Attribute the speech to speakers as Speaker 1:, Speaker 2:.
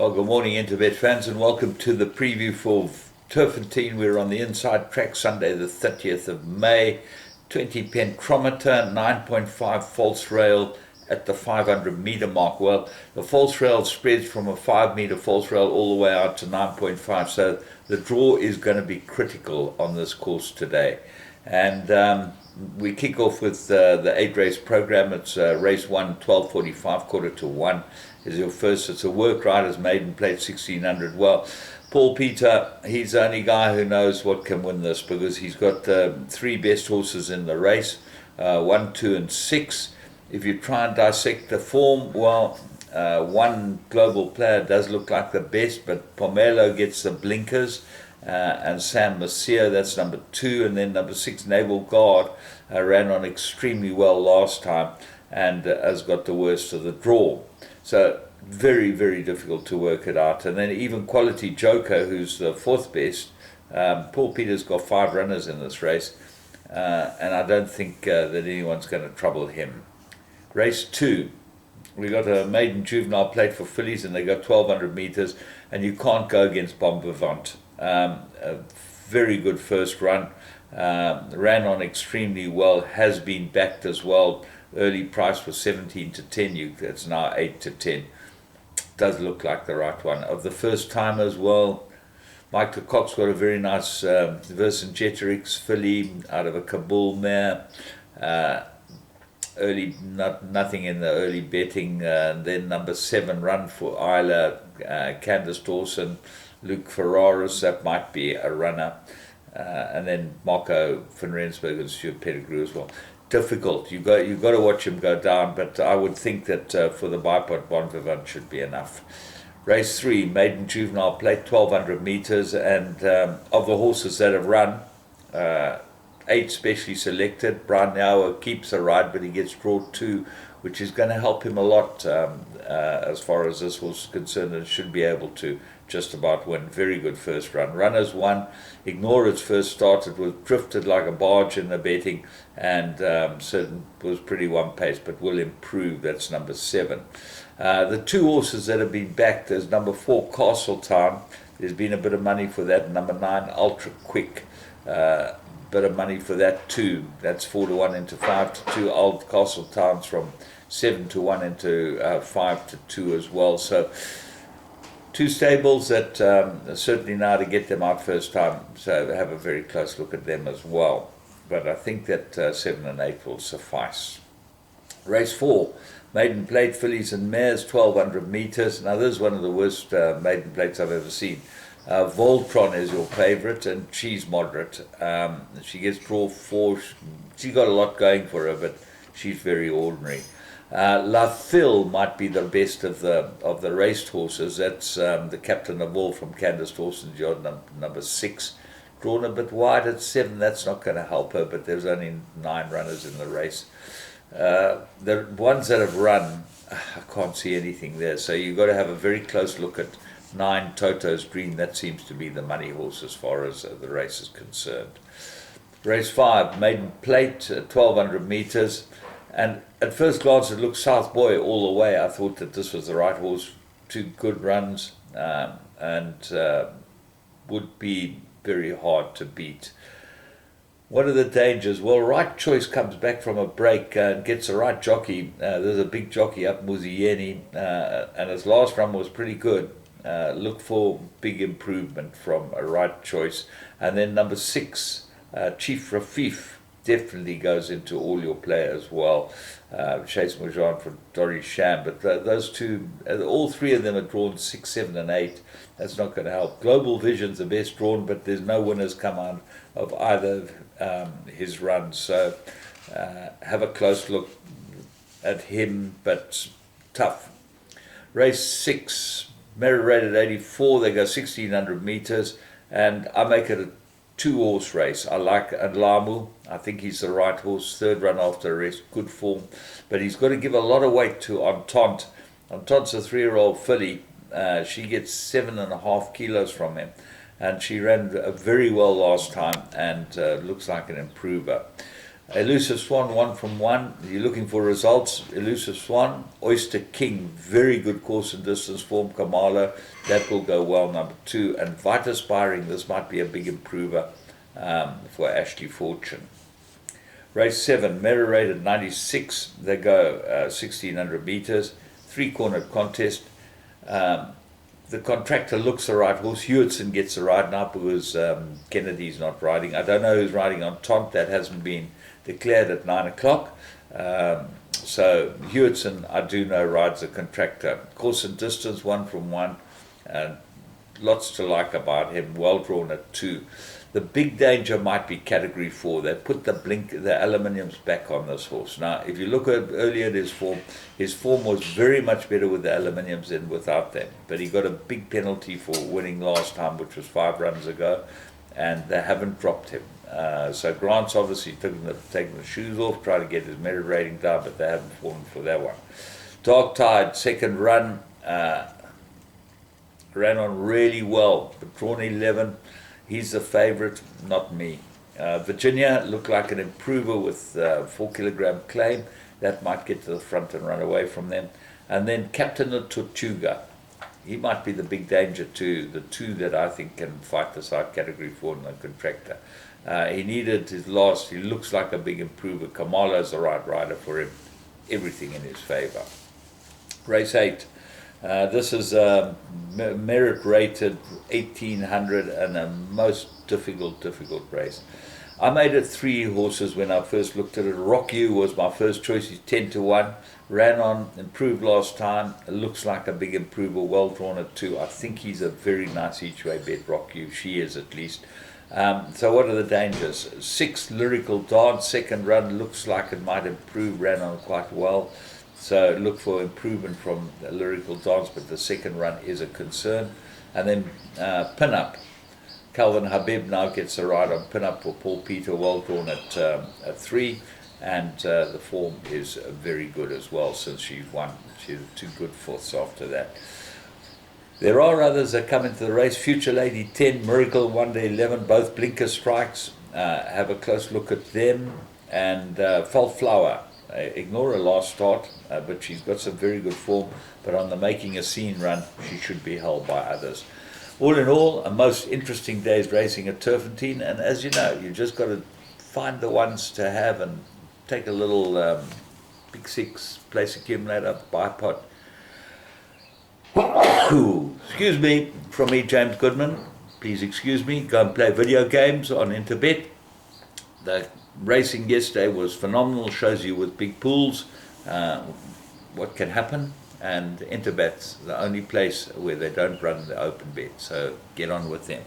Speaker 1: Well, good morning, Interbet fans, and welcome to the preview for Turffontein. We're on the inside track Sunday, the 30th of May. 20 pentrometer, 9.5 false rail at the 500-meter mark. Well, the false rail spreads from a 5-meter false rail all the way out to 9.5, so the draw is going to be critical on this course today. And we kick off with the 8-race program. It's race 1, 12:45, quarter to 1 is your first. It's a work rider's maiden plate, 1600. Well, Paul Peter, he's the only guy who knows what can win this, because he's got three best horses in the race, 1, 2 and 6. If you try and dissect the form, well, one global player does look like the best, but Pomelo gets the blinkers, and Sam Messier, that's number 2, and then number 6, Naval Guard, ran on extremely well last time and has got the worst of the draw. So very, very difficult to work it out. And then even Quality Joker, who's the 4th best, Paul Peter's got 5 runners in this race, and I don't think that anyone's going to trouble him. Race 2, we got a maiden juvenile plate for fillies, and they got 1200 meters, and you can't go against Bon Vivant. A very good first run, ran on extremely well, has been backed as well. Early price was 17 to 10, it's now 8 to 10. Does look like the right one. Of the first timers, well, Michael Cox got a very nice Vercingetorix filly out of a Kabul mare. Early, nothing in the early betting. And then number 7, Run for Isla, Candace Dawson, Luke Ferraris, that might be a runner. And then Marco van Rensburg and Stuart Pettigrew as well. Difficult. You've got to watch him go down, but I would think that for the bipod, Bon Vivant should be enough. Race 3, maiden juvenile plate, 1200 meters, and of the horses that have run, 8 specially selected. Brian Nauer keeps a ride, but he gets draw 2, which is going to help him a lot as far as this horse is concerned, and should be able to just about win. Very good first run. Runners 1, Ignore its first start. It was drifted like a barge in the betting, and certain was pretty one pace, but will improve. That's number 7. The 2 horses that have been backed, there's number 4, Castletown. There's been a bit of money for that. Number 9, Ultra Quick. Bit of money for that too. That's 4 to 1 into 5 to 2. Old Castletown's from 7 to 1 into 5 to 2 as well. So 2 stables that certainly know how to get them out first time, so have a very close look at them as well. But I think that 7 and 8 will suffice. Race 4, maiden plate fillies and mares, 1200 meters. Now this is one of the worst maiden plates I've ever seen. Voltron is your favorite, and she's moderate. She gets draw 4. She's got a lot going for her, but she's very ordinary. La Phil might be the best of the raced horses. That's the captain of all from Candace Dawson's yard, number 6. Drawn a bit wide at 7. That's not going to help her, but there's only 9 runners in the race. The ones that have run, I can't see anything there. So you've got to have a very close look at 9, Toto's Dream. That seems to be the money horse as far as the race is concerned. Race 5, maiden plate, 1200 meters. And at first glance, it looked South Boy all the way. I thought that this was the right horse. 2 good runs, and would be very hard to beat. What are the dangers? Well, Right Choice comes back from a break and gets the right jockey. There's a big jockey up Muzieni, and his last run was pretty good. Look for big improvement from a Right Choice. And then number 6, Chief Rafif, definitely goes into all your play as well. Chase Mojan for Doris Sham, but those 2, all 3 of them are drawn 6, 7 and 8. That's not going to help. Global Vision's the best drawn, but there's no winners come out of either his runs, so have a close look at him, but tough. Race 6, merit rated 84, they go 1600 meters, and I make it a 2-horse race. I like Adlamu. I think he's the right horse. 3rd run after a rest, good form. But he's got to give a lot of weight to Entente. Entente's a 3-year-old filly. She gets 7.5 kilos from him. And she ran very well last time and looks like an improver. Elusive Swan, 1 from 1. You're looking for results. Elusive Swan, Oyster King, very good course and distance form. Kamala, that will go well, number 2. And Vita Aspiring, this might be a big improver for Ashley Fortune. Race 7, Mirror rated 96. They go 1600 meters, 3-cornered contest. The contractor looks the right horse. Hewitson gets the ride now because Kennedy's not riding. I don't know who's riding on Tont. That hasn't been declared at 9 o'clock. So Hewitson, I do know, rides the contractor. Course and distance, 1 from 1. Lots to like about him. Well drawn at 2. The big danger might be Category 4. They put the aluminiums back on this horse. Now, if you look at earlier at his form was very much better with the aluminiums than without them. But he got a big penalty for winning last time, which was 5 runs ago, and they haven't dropped him. So Grant's obviously taken the shoes off, trying to get his merit rating down, but they haven't fallen for that one. Dark Tide, second run, ran on really well, but drawn 11. He's the favourite, not me. Virginia looked like an improver with 4-kilogram claim. That might get to the front and run away from them. And then Captain of Tortuga. He might be the big danger too. The 2 that I think can fight this out, Category 4 and the contractor. He needed his last. He looks like a big improver. Kamala is the right rider for him. Everything in his favour. Race 8. This is a merit rated 1800 and a most difficult race. I made it 3 horses when I first looked at it. Rock You was my first choice. He's 10-1. Ran on, improved last time. It looks like a big improver, well drawn at 2. I think he's a very nice each way bet, Rock You. She is at least. So what are the dangers? 6, Lyrical Dance, second run, looks like it might improve, ran on quite well. So look for improvement from the Lyrical Dance, but the second run is a concern. And then Pin Up. Calvin Habib now gets a ride on Pin Up for Paul Peter, well drawn at 3. And the form is very good as well since she's won. She's 2 good fourths after that. There are others that come into the race. Future Lady 10, Miracle Wonder 11, both blinker strikes. Have a close look at them. And Felt Flower. Ignore her last start, but she's got some very good form. But on the Making a Scene run, she should be held by others. All in all, a most interesting day's racing at Turffontein. And as you know, you just got to find the ones to have and take a little Big 6 place accumulator, buy pot. Excuse me, from me, James Goodman. Please excuse me. Go and play video games on Interbet. The racing yesterday was phenomenal. Shows you with big pools what can happen. And Interbet's the only place where they don't run the open bet. So get on with them.